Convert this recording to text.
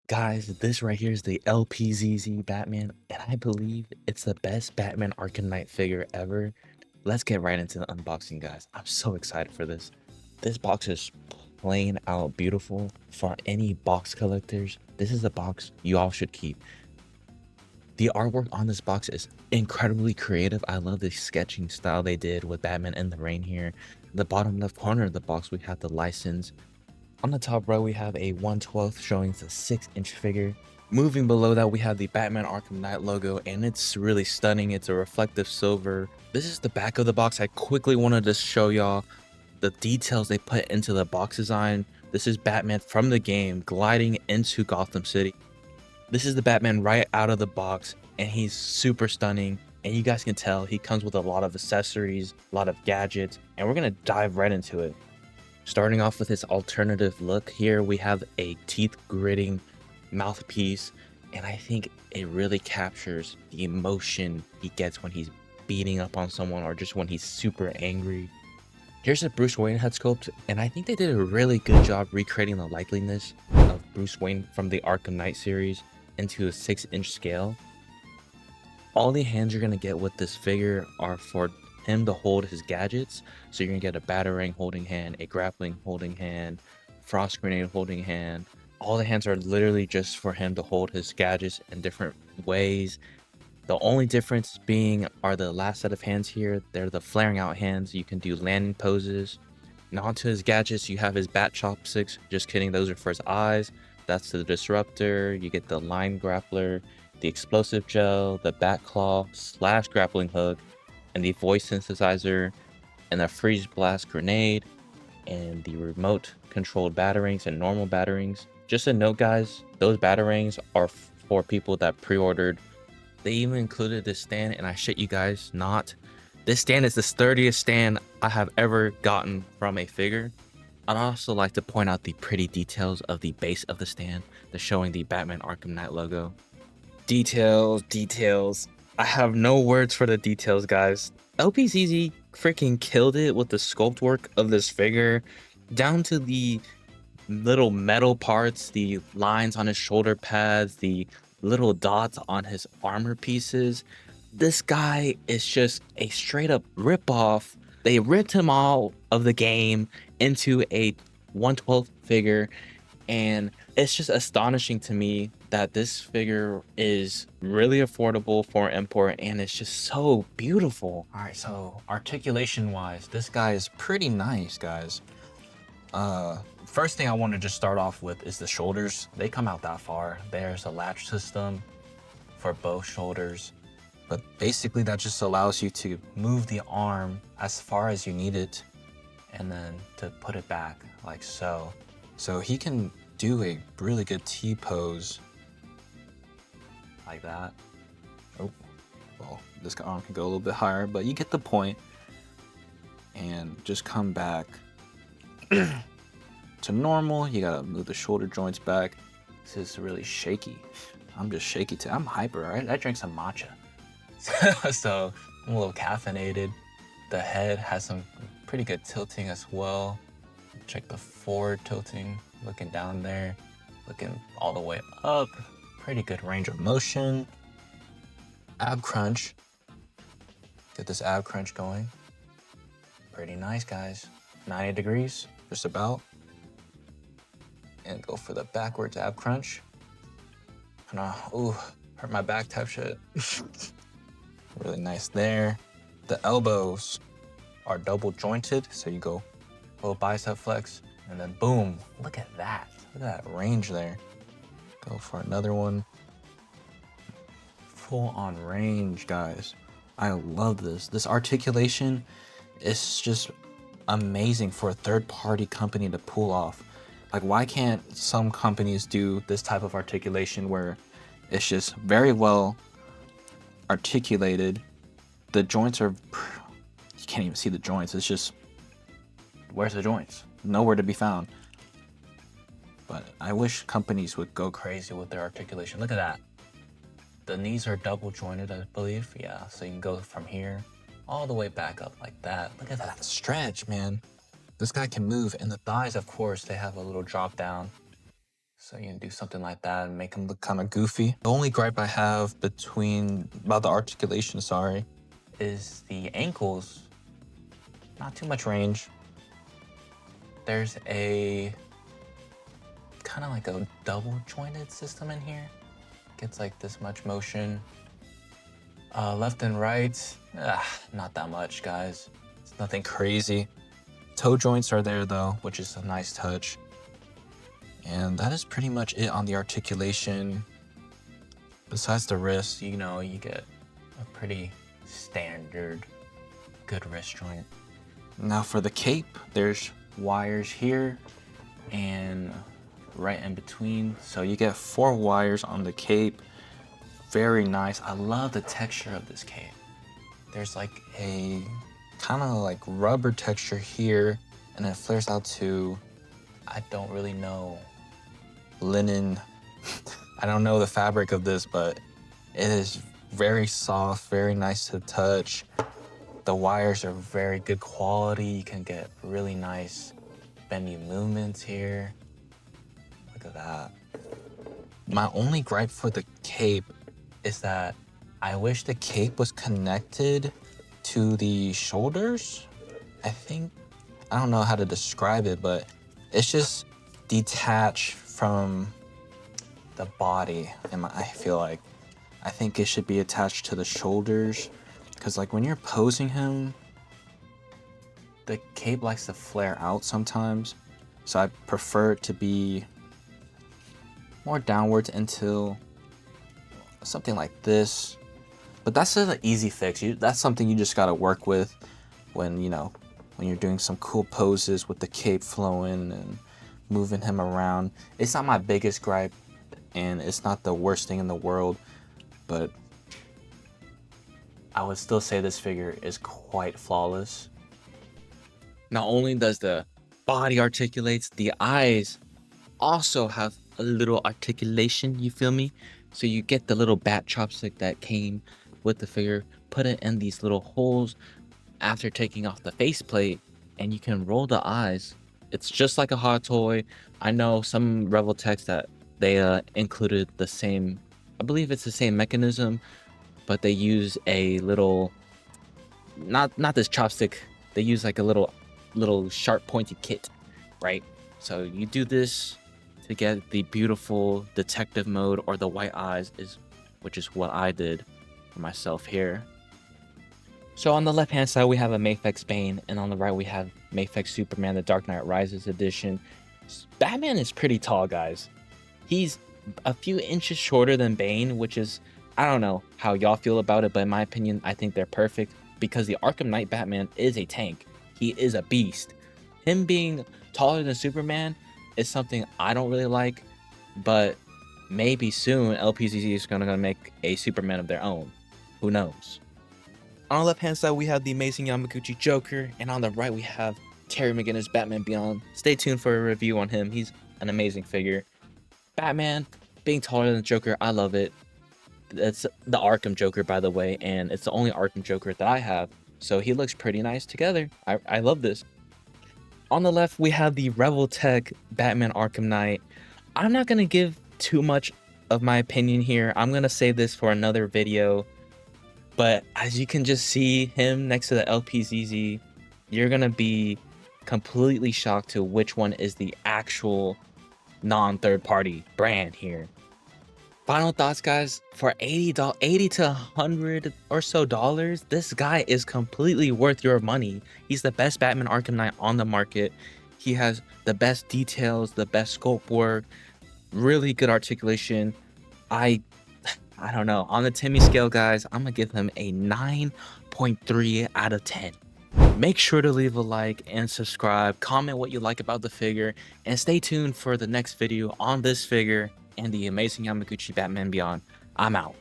Guys, this right here is the LPZZ Batman, and I believe it's the best Batman Arkham Knight figure ever. Let's get right into the unboxing, guys. I'm so excited for this. This box is plain out beautiful for any box collectors. This is a box you all should keep. The artwork on this box is incredibly creative. I love the sketching style they did with Batman in the Rain here. The bottom left corner of the box, we have the license. On the top row, we have a 1/12 showing the 6-inch figure. Moving below that, we have the Batman Arkham Knight logo, and it's really stunning. It's a reflective silver. This is the back of the box. I quickly wanted to show y'all the details they put into the box design. This is Batman from the game gliding into Gotham City. This is the Batman right out of the box, and he's super stunning. And you guys can tell he comes with a lot of accessories, a lot of gadgets, and we're gonna dive right into it. Starting off with his alternative look, here we have a teeth gritting mouthpiece, and I think it really captures the emotion he gets when he's beating up on someone or just when he's super angry. Here's a Bruce Wayne head sculpt, and I think they did a really good job recreating the likeliness of Bruce Wayne from the Arkham Knight series into a 6-inch scale. All the hands you're going to get with this figure are for him to hold his gadgets. So you're gonna get a batarang holding hand, a grappling holding hand, frost grenade holding hand. All the hands are literally just for him to hold his gadgets in different ways. The only difference being are the last set of hands here. They're the flaring out hands. You can do landing poses. Now onto his gadgets, you have his bat chopsticks. Just kidding, those are for his eyes. That's the disruptor. You get the line grappler, the explosive gel, the bat claw / grappling hook, and the voice synthesizer, and the freeze blast grenade, and the remote controlled batarangs and normal batarangs. Just a note, guys, those batarangs are for people that pre-ordered. They even included this stand, and I shit you guys not, this stand is the sturdiest stand I have ever gotten from a figure. I'd also like to point out the pretty details of the base of the stand, the showing the Batman Arkham Knight logo. Details. I have no words for the details, guys. LPZZ freaking killed it with the sculpt work of this figure, down to the little metal parts, the lines on his shoulder pads, the little dots on his armor pieces. This guy is just a straight up ripoff. They ripped him out of the game into a 1/12 figure, and it's just astonishing to me that this figure is really affordable for import, and it's just so beautiful. All right, so articulation wise, this guy is pretty nice, guys. First thing I want to just start off with is the shoulders. They come out that far. There's a latch system for both shoulders, but basically that just allows you to move the arm as far as you need it and then to put it back like so. So he can do a really good T pose like that. Oh, well, this arm can go a little bit higher, but you get the point. And just come back to normal. You gotta move the shoulder joints back. This is really shaky. I'm just shaky too. I'm hyper, right? I drank some matcha. So I'm a little caffeinated. The head has some pretty good tilting as well. Check the forward tilting, looking down there, looking all the way up. Pretty good range of motion. Ab crunch. Get this ab crunch going. Pretty nice, guys. 90 degrees, just about. And go for the backwards ab crunch. And ooh, hurt my back type shit. Really nice there. The elbows are double jointed, so you go little bicep flex, and then boom. Look at that. Look at that range there. Go for another one. Full on range, guys. I love this. This articulation is just amazing for a third-party company to pull off. Like, why can't some companies do this type of articulation where it's just very well articulated? The joints are, you can't even see the joints. It's just, where's the joints? Nowhere to be found. But I wish companies would go crazy with their articulation. Look at that. The knees are double jointed, I believe. Yeah, so you can go from here all the way back up like that. Look at that stretch, man. This guy can move. And the thighs, of course, they have a little drop down. So you can do something like that and make him look kind of goofy. The only gripe I have about the articulation, sorry, is the ankles. Not too much range. There's a kind of like a double jointed system in here. Gets like this much motion. Left and right, not that much, guys. It's nothing crazy. Toe joints are there though, which is a nice touch. And that is pretty much it on the articulation. Besides the wrist, you know, you get a pretty standard good wrist joint. Now for the cape, there's wires here and right in between. So you get 4 wires on the cape. Very nice. I love the texture of this cape. There's like a kind of like rubber texture here, and it flares out to, I don't really know, linen. I don't know the fabric of this, but it is very soft, very nice to touch. The wires are very good quality. You can get really nice bendy movements here. Look at that. My only gripe for the cape is that I wish the cape was connected to the shoulders. I don't know how to describe it, but it's just detached from the body. And I feel like, I think it should be attached to the shoulders, because like when you're posing him, the cape likes to flare out sometimes. So I prefer it to be more downwards until something like this. But that's an easy fix. That's something you just gotta work with when, you know, when you're doing some cool poses with the cape flowing and moving him around. It's not my biggest gripe, and it's not the worst thing in the world, but I would still say this figure is quite flawless. Not only does the body articulates, the eyes also have a little articulation, you feel me? So you get the little bat chopstick that came with the figure, put it in these little holes after taking off the faceplate, and you can roll the eyes. It's just like a hot toy. I know some Revel techs that they included the same, I believe it's the same mechanism, but they use a little, not this chopstick, they use like a little sharp pointy kit, right? So you do this to get the beautiful detective mode or the white eyes, which is what I did for myself here. So on the left hand side we have a Mafex Bane, and on the right we have Mafex Superman, the Dark Knight Rises edition. Batman is pretty tall, guys. He's a few inches shorter than Bane, which is, I don't know how y'all feel about it, but in my opinion, I think they're perfect because the Arkham Knight Batman is a tank. He is a beast. Him being taller than Superman is something I don't really like, but maybe soon LPZZ is gonna make a Superman of their own. Who knows? On the left hand side we have the amazing Yamaguchi Joker, and on the right we have Terry McGinnis Batman Beyond. Stay tuned for a review on him. He's an amazing figure. Batman being taller than Joker, I love it. It's the Arkham Joker, by the way, and it's the only Arkham Joker that I have, so he looks pretty nice together. I love this. On the left we have the Revel Tech Batman Arkham Knight. I'm not gonna give too much of my opinion here. I'm gonna save this for another video, but as you can just see him next to the LPZZ, you're gonna be completely shocked to which one is the actual non-third party brand here. Final thoughts, guys. For $80 to $100 or so, this guy is completely worth your money. He's the best Batman Arkham Knight on the market. He has the best details, the best sculpt work, really good articulation. I don't know. On the Timmy scale, guys, I'm gonna give him a 9.3 out of 10. Make sure to leave a like and subscribe, comment what you like about the figure, and stay tuned for the next video on this figure and the amazing Yamaguchi Batman Beyond. I'm out.